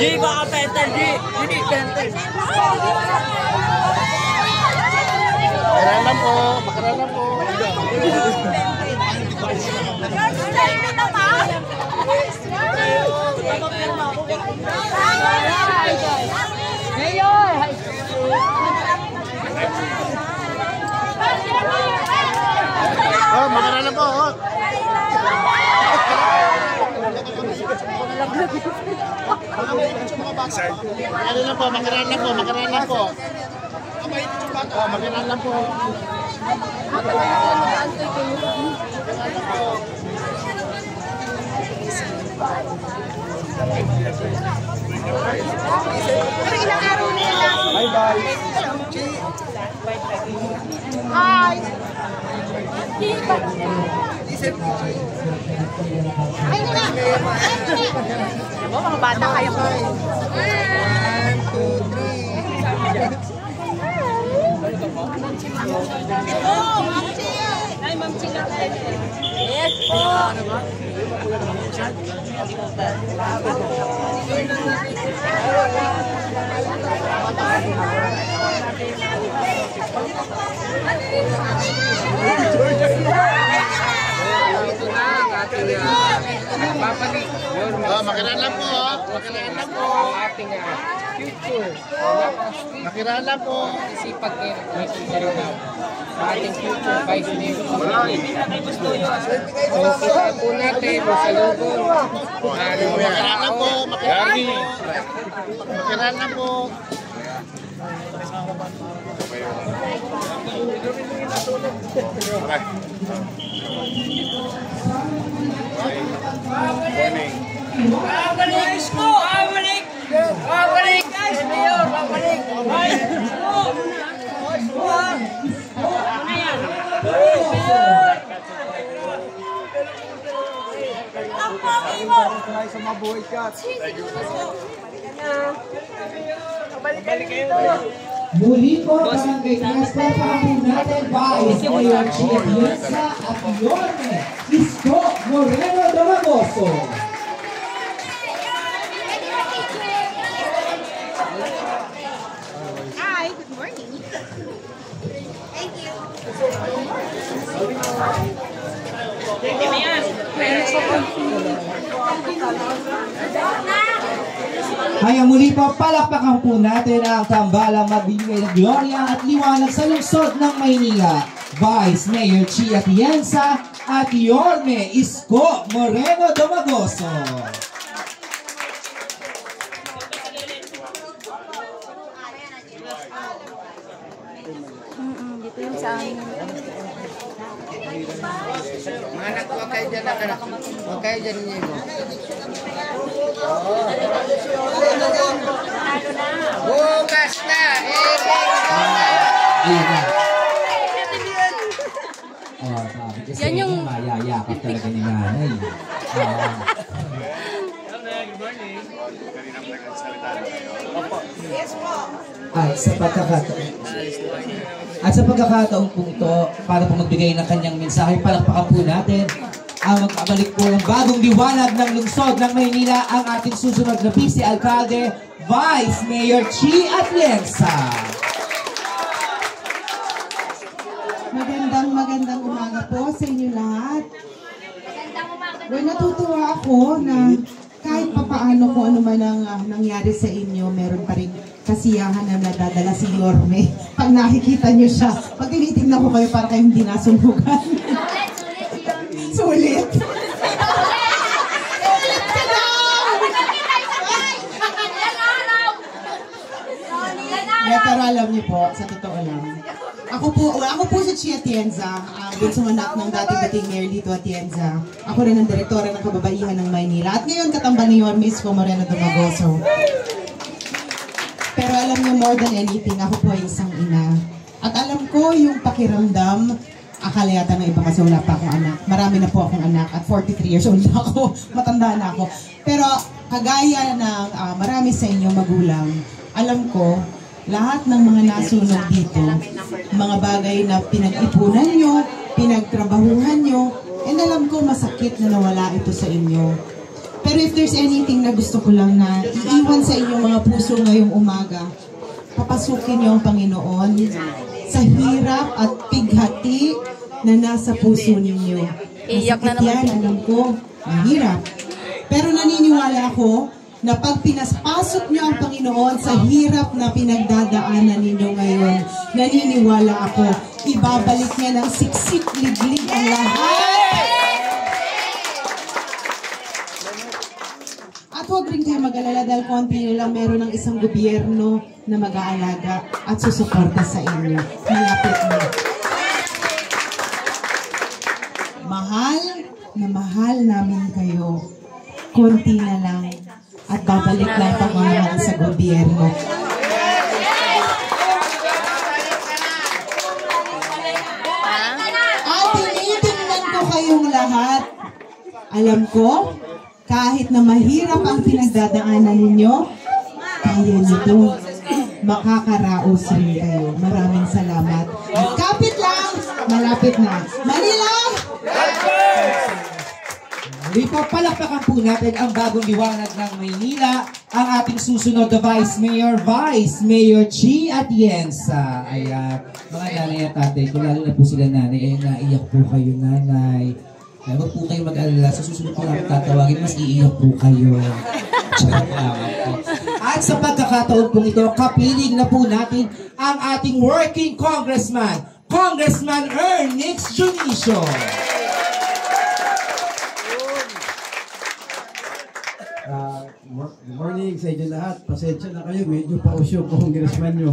G, baka pentel, G. Hindi, pentel. Makaralan po, makaralan po. Oh, makaralan po. Makaralan po, makaralan po, makaralan po. Oh, makaralan po. Bye-bye. Hi. Ay, nila. Diba, mga bata kayo ko. 1, 2, 3. Yes po. Oh, makiralan po. Makiralan po. Ating future. Makiralan po. Sipag kayo sa ating future vice mayor. So, kita po natin sa logo. Makiralan po. Makiralan po. Makiralan po. Babalik ko! Babalik! Babalik! Guys, Mayor! Babalik! Mayor! Sa mabuhay ka. Babalik kayo! Muli po, barangay transfer pahamin natin Vice Mayor Chief Yensa at Yorme Isko Moreno Domagoso. Hi, good morning. Thank you. Kaya muli po, palakpakan po natin ang tambalang magbibigay ng glorya at liwanag sa lungsod ng Maynila. Vice Mayor Chi Atienza at Yorme Isko Moreno Domagoso. Dito yung sa amin. Mga anak, huwag kayo dyan na. Huwag kayo dyan niyo. Bukas na! Ayan na. Oh, sabi kasi yan yung mayayakap talaga ni nanay. At sa pagkakataong po ito, para po magbigay ng kanyang mensahe, palakpakan po natin ang magkabalik po ng bagong liwanag ng lungsod ng Maynila, ang ating susunod na Vice Alcalde, Vice Mayor Chi Atienza. Magandang umaga po sa inyo lahat. Well, natutuwa ako na kahit papaano kung ano man ang nangyari sa inyo, meron pa rin kasiyahan na nadadala si Yorme. Pag nakikita nyo siya, pag tinitignan ko kayo para kayong hindi nasunugan. Sulit! Pero alam niyo po, sa totoo lang, ako po si Chi Atienza, bunso anak ng dating Mayor Lito Atienza. Ako rin ang direktora ng kababaihan ng Maynila. At ngayon katambal ni Yorme Isko Moreno Domagoso. Pero alam niyo, more than anything, ako po ay isang ina. At alam ko yung pakiramdam, akala yata ng iba kasi wala pa akong anak. Marami na po akong anak at 43 years old na ako. Matanda na ako. Pero kagaya ng marami sa inyo magulang, alam ko, lahat ng mga nasunog dito, mga bagay na pinag-ipunan nyo, pinagtrabahuhan nyo, and alam ko masakit na nawala ito sa inyo. Pero if there's anything na gusto ko lang na iiwan sa inyong mga puso ngayong umaga, papasukin niyo ang Panginoon sa hirap at pighati na nasa puso ninyo. Iyak na Masakit naman. yan, alam ko, mahirap. Pero naniniwala ako na pag pinaspasok niyo ang Panginoon sa hirap na pinagdadaanan ninyo ngayon, naniniwala ako, ibabalik niya ng siksik liglig ang lahat. At huwag rin kayo mag-alala dahil konti nyo lang meron ng isang gobyerno na mag-aalaga at susuporta sa inyo. Malapit na. Mahal namin kayo. Konti na lang. At babalik lang pagmamahal sa gobyerno. At tinitingnan ko kayong lahat. Alam ko, kahit na mahirap ang pinagdadaanan ninyo, kaya nito, makakaraos rin kayo. Maraming salamat. At kapit lang, malapit na. Manila! Dito, palakpakan po natin ang bagong liwanag ng Maynila, ang ating susunod na Vice Mayor Chi Atienza. Ayan, mga nanay at tatay, kung lalo na po sila nanay, ay naiyak po kayo nanay. Kaya huwag po kayo mag-alala, sa susunod po namin tatawagin, mas iiyak po kayo. At sa pagkakataon pong ito, kapiling na po natin ang ating working congressman, Congressman Ernix Junicio. Good morning sa inyo lahat. Pasensya na kayo, medyo pausyo po congressman nyo.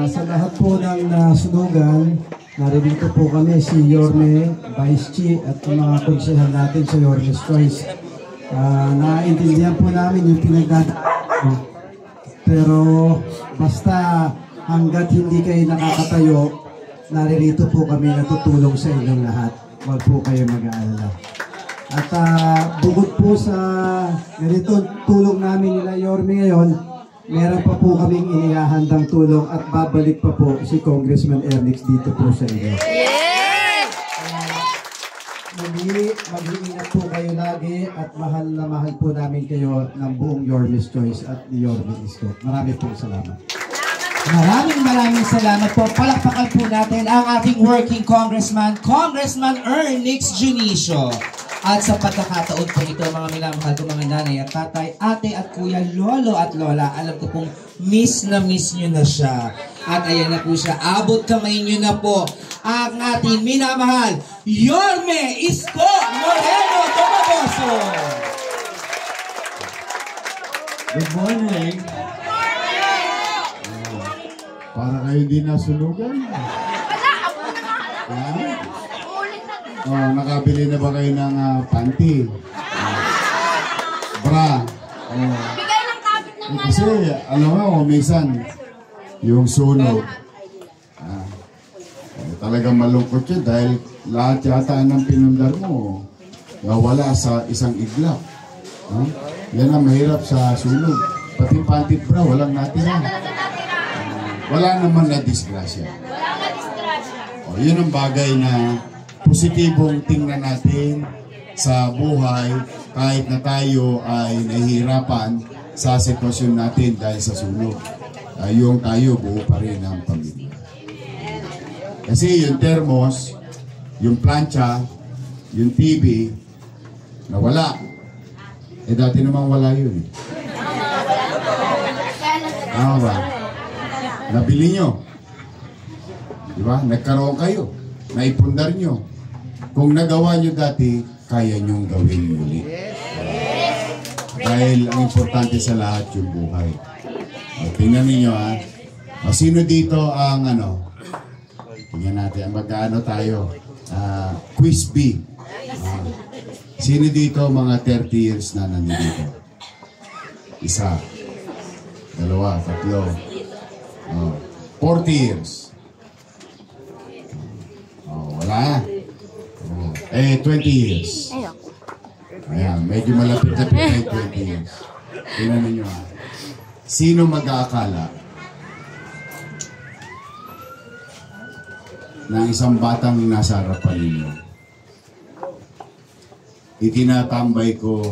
Sa lahat po ng nasunugan, narito po kami si Yorme, Vice Chi at mga konsehal natin sa Yorme's Choice. Naiintindihan po namin yung pinagdadaan. Pero basta hanggat hindi kayo nakakatayo, naririto po kami natutulong sa inyong lahat. Huwag po kayo mag-aalala. At bukod po sa ganito tulong namin nila Yorme ngayon, meron pa po kaming inihahandang tulong at babalik pa po si Congressman Ernix dito po sa inyo. Mag-iingat po kayo lagi at mahal na mahal po namin kayo ng buong Yorme's Choice at ni Yorme Isko. Marami po salamat. Maraming salamat po. Palakpakan po natin ang ating working congressman, Congressman Ernix Junicio. At sa pagkakataon po ito, mga minamahal ko mga nanay at tatay, ate at kuya, lolo at lola, alam ko pong miss na miss nyo na siya. At ayan na po siya, abot kamay nyo na po ang ating minamahal, Yorme Isko Moreno Tomagoso. Good morning. Para kayo di nasunugan. Nakabili na ba kayo ng panty? Bra? Bigay ng kapit ng Kasi, alam mo, minsan, yung sunog, talagang malungkot yun dahil lahat yata ng pinundar mo, nawala sa isang iglap. Yan ang mahirap sa sunog. Pati panty bra, walang natira. Wala naman na disgrasya. Yun ang bagay na positibong tingnan natin sa buhay kahit na tayo ay nahihirapan sa sitwasyon natin dahil sa sunog. Yung tayo buo pa rin ang pamilya. Kasi yung thermos, yung plancha, yung TV, nawala. Dati namang wala yun. Tama ba? Nabili nyo. Diba? Nagkaroon kayo. Naipundar nyo. Kung nagawa nyo dati, kaya nyong gawin muli. Dahil ang importante sa lahat yung buhay. Tingnan ninyo ha. Sino dito ang tingnan natin. Magkaano tayo? Quiz B. Sino dito mga 30 years na nandito? Isa. Dalawa. Tatlo. 40 years. Wala. 20 years. Ayan, medyo malapit-lapit na 20 years. Tingnan ninyo ha. Sino mag-aakala ng isang batang nasa harapan ninyo itinatambay ko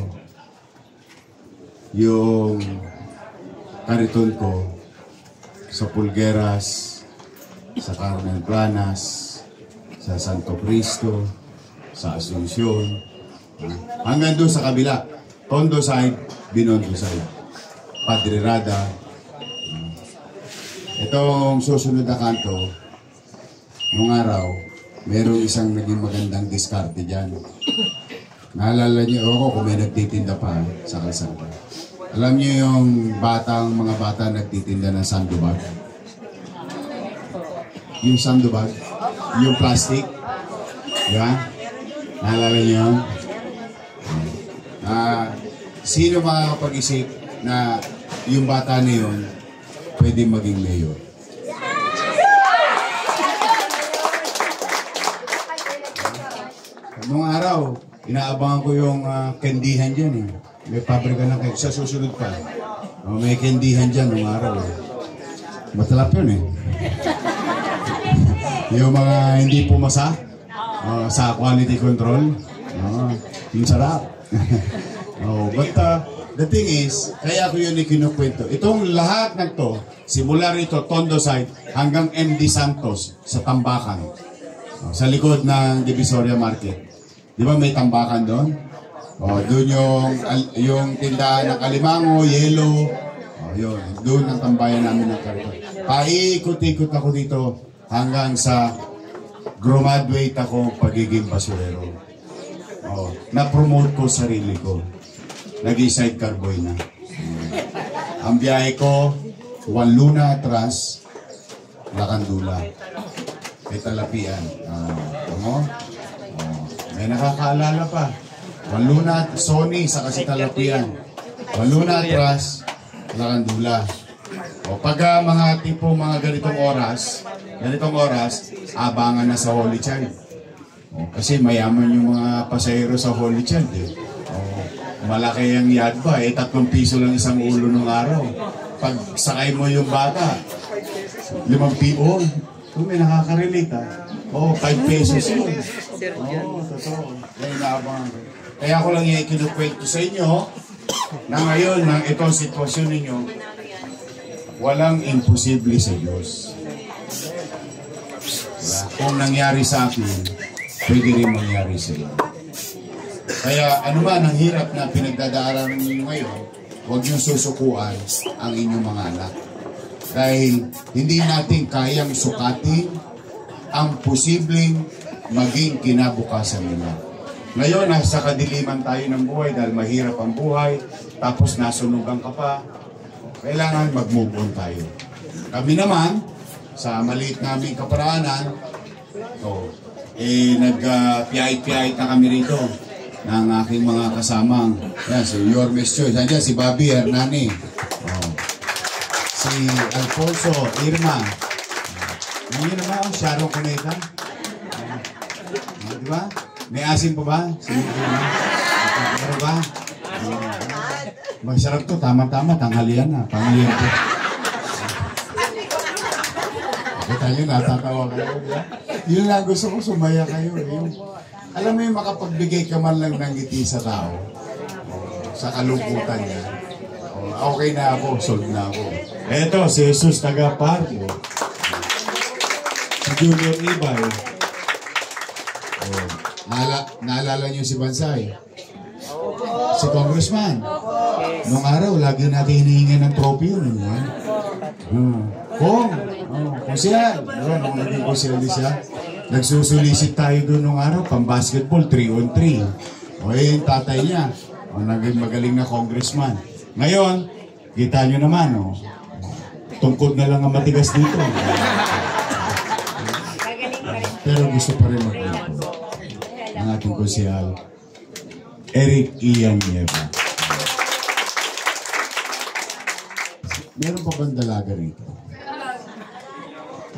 yung kariton ko sa Pulgueras, sa Carmen Planas, sa Santo Cristo, sa Asuncion, hanggang doon sa kabila, Tondo side, Binondo side, Padre Rada. Itong susunod na kanto, nung araw, merong isang naging magandang diskarte dyan. Naalala niyo ako kung may nagtitinda pa sa kalsada. Alam niyo yung mga bata nagtitinda ng sandubag? Yung sandubag? Yung plastic? Diba? Naalala niyo yun? Sino makakapag-isip na yung bata na yun pwede maging mayor? Noong araw, inaabangan ko yung kendihan dyan eh. May pabrika ng cake. Sa susunod pa. May kendihan dyan noong araw eh. Matalap yun eh. Yung mga hindi pumasa sa quality control. Yung sarap. But the thing is, kaya ko yun ikinukwento. Itong lahat ng to, simula rito, Tondo side, hanggang MD Santos sa Tambakan. Sa likod ng Divisoria Market. Di ba may tambakan doon? Doon yung tindahan ng Kalimango, Yelo. Yun. Doon ang tambayan namin ng kariton. Paikot-ikot ako dito hanggang sa graduate ako pagiging basurero. Na-promote ko sarili ko. Naging sidecar boy na. Ang biyahe ko, Juan Luna atras, Lacandula. May Talapian. May nakakaalala pa. Juan Luna, Sony, sa kasi Talapian. Juan Luna atras, Lacandula. Pag mga tipo, mga ganitong oras, abangan na sa Holy Child. Kasi mayaman yung mga pasahero sa Holy Child eh. Malaki ang yadba eh, 3 piso lang isang ulo ng araw. Pag sakay mo yung bata, 5 piso. May nakaka-relate ha. 5 pesos yun. Totoo. Kaya ko lang yung kinukwento sa inyo na ngayon, ng itong sitwasyon ninyo, walang imposible sa Diyos. Kung nangyari sa akin, pwede rin mangyari sa iyo. Kaya ano man ang hirap na pinagdadaanan ninyo ngayon, huwag niyong susukuan ang inyong mga anak. Dahil hindi natin kayang sukatin ang posibleng maging kinabukasan nila. Ngayon, nasa kadiliman tayo ng buhay dahil mahirap ang buhay, tapos nasunugan ka pa, kailangan mag-move on tayo. Kami naman, sa maliit naming kaparaanan, nag-piyait-piyait na kami rito ng aking mga kasamang. Yan, si Yormes Choice. Nandiyan, si Bobby Hernani. Si Alfonso Irma. Nandiyan naman, Sharon Cuneta. Diba? May asin pa ba? Meron ba? Masarap to, tama-tama, tanghalian na. Pangalian to. Kita nyo, natatawa kayo. Yun lang, gusto ko sumaya kayo. Alam mo yung makapagbigay ka man lang ng ngiti sa tao, sa kalungkutan niya. Okay na ako, solve na ako. Eto, si Jesus taga-Pardo. Si Junior Ibay. Naalala niyo si Bansay? Si Congressman. Noong araw, lagi natin hinihingi ng trophy yun. Kung siya, nung naging ko siya, nagsusulisit tayo doon nung araw, pang-basketball, 3-on-3. Yung tatay niya, naging magaling na congressman. Ngayon, kita nyo naman, tungkod na lang ang matigas dito. Pero gusto pa rin mag-ito. Ang ating konsehal, Eric Ian Nieva. Meron pa bang dalaga rito?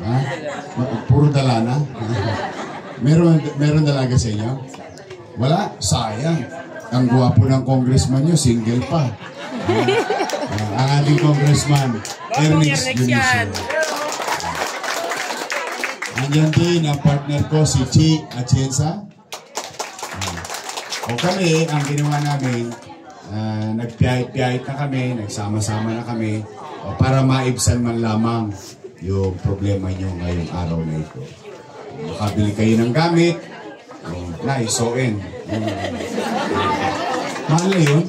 Ha? Puro dala na? Meron dalaga sa inyo? Wala? Sayang. Ang gwapo ng congressman nyo, single pa. Ang ating congressman, Ernix Junicio. Andyan din ang partner ko, si Chi Atienza. O kami, ang ginawa namin, nagpiyahit-piyahit na kami, nagsama-sama na kami, para maibsan man lamang yung problema nyo ngayong araw na ito. Makabili kayo ng gamit, naisoin. Mahal na yun?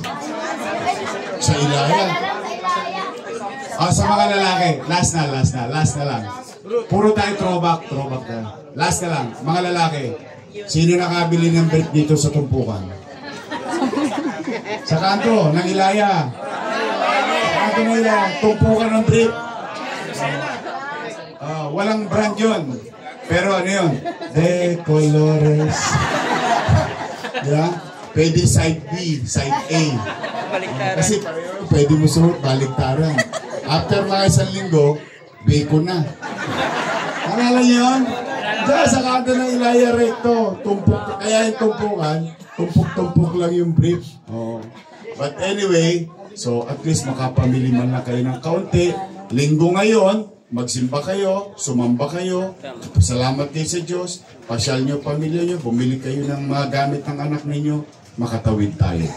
Sa Ilaya. Sa mga lalaki, last na lang. Puro tayo throwback na. Last na lang, mga lalaki, sino nakabili ng brief dito sa tumpukan? Sa kanto, ng Ilaya. Sa kanto ng Ilaya, tumpukan ng brief. Walang brand yun. Pero ano yun? De Colores. Yeah? Pwede side B, side A. Kasi pwede mo suot, baliktaran. After mga isang linggo, bacon na. Alala niyo yun? Diyan sa kanto ng Ilaya recto. Tumpok, kaya yung tumpukan, tumpok-tumpok lang yung brief. But anyway, so at least makapamili man na kayo ng kaunti. Linggo ngayon, magsimba kayo, sumamba kayo, salamat kayo sa Diyos, pasyal nyo, pamilya nyo, bumili kayo ng mga gamit ng anak ninyo, makatawid tayo.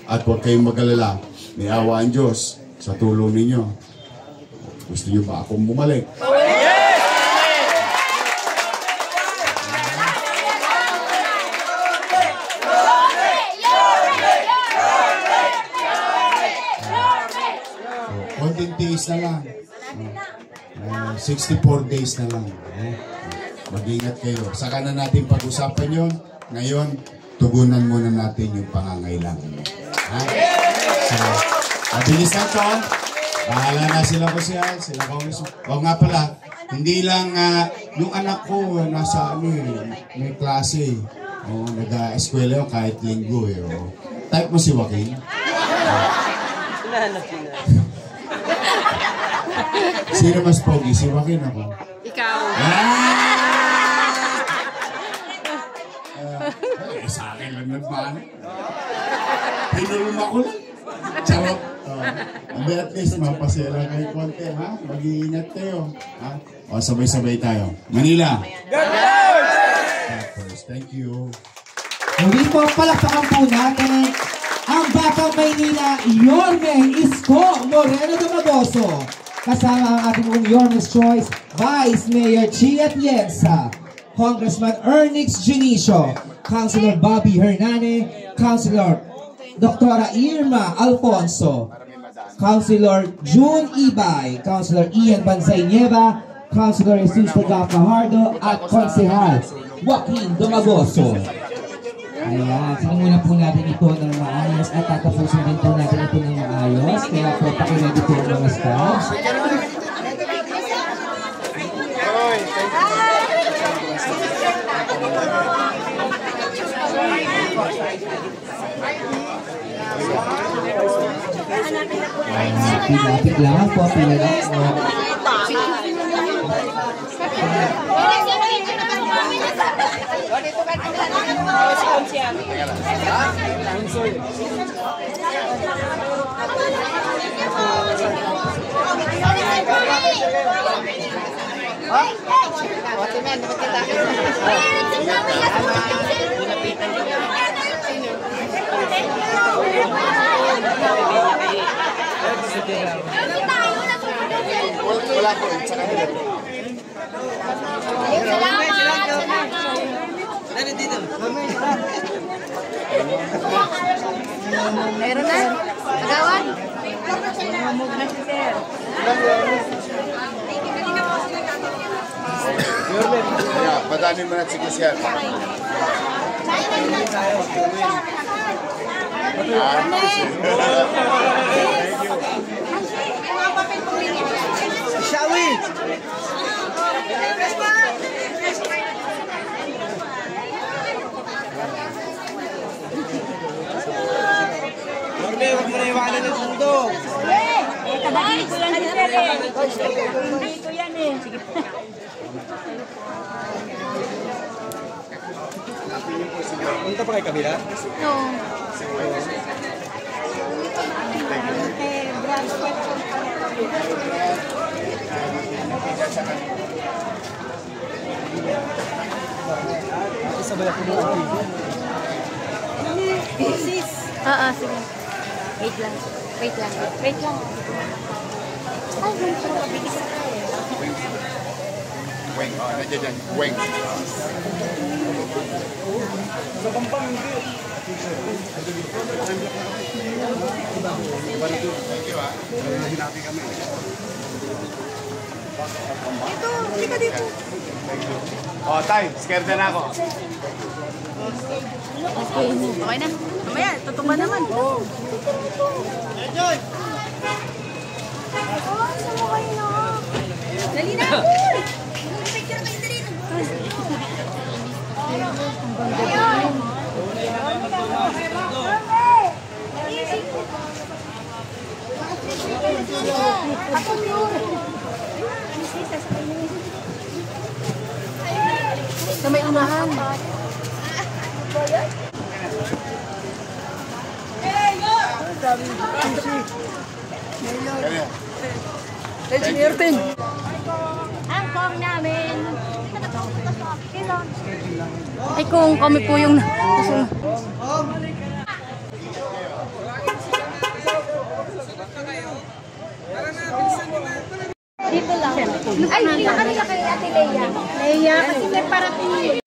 At huwag kayong mag-alala, may awa ang Diyos sa tulong ninyo. Gusto nyo ba akong bumalik? Konting tiis na lang. 64 days na lang. Mag-ingat kayo. Saka na natin pag-usapan yun. Ngayon, tugunan muna natin yung pangangailangan. So, mabilis na ito. Bahala na sila ko siya. O nga pala, hindi lang yung anak ko nasa may klase. Nag-eskwela yun kahit linggo. Type mo si Joaquin. Sino mas pogi? Si Joaquin ako. Ikaw. Sa akin lang nagmano. Pinulma ko lang. Charot. Hindi, at least mapasya lang kayo konti, ha? Mag-iingat kayo. Sabay-sabay tayo. Manila. Thank you. Muli po, palakpakan po natin ang Batang Maynila, Yorme Isko Moreno de Magoso. Kasama ang ating mong Yorme's Choice, Vice Mayor Chi Atienza, Congressman Ernix Junicio, Councilor Bobby Hernane, Councilor Dr. Irma Alfonso, Councilor June Ibay, Councilor Ian Bansay Nieva, Councilor Jesus Tagapahardo, at Konsehal Joaquin Domagoso. Ayan, sinimula po natin ito ng maayos at tatapusin din po natin ito ng maayos. Kaya po pakilagay po ang mga staff. Lapit lang po, pila lang po. Wala po, tsaka nila. Meron na? Agawan? Madami mo na sige siya. Shawi! Huwag mo na iwanan ng mundo. Kabagin ko yan din eh. Kabagin ko yan eh. Sige. Punta pa kay kabila? No. Sabay ako mo. Oo, sige. Wait lang. Wait lang. Wait lang. Ay, mabilis na eh. Weng, oh, nandiyan yan. Weng. Sa Pampang, hindi. Thank you, ah. Hinabi kami. Dito, dito, dito. Oh, Tay, scared na ako. Okay na. Mamaya, tutumba naman. Enjoy! Oh, sumukay na. Dali na. Picture kayo dali. Ayun. Ako yun. Sa may unahan. Let's Mirtin. Ang kong namin. Ay kung kami po yung dito lang. Ay, hindi na kanila kay Ate Leia. Leia, kasi may parating.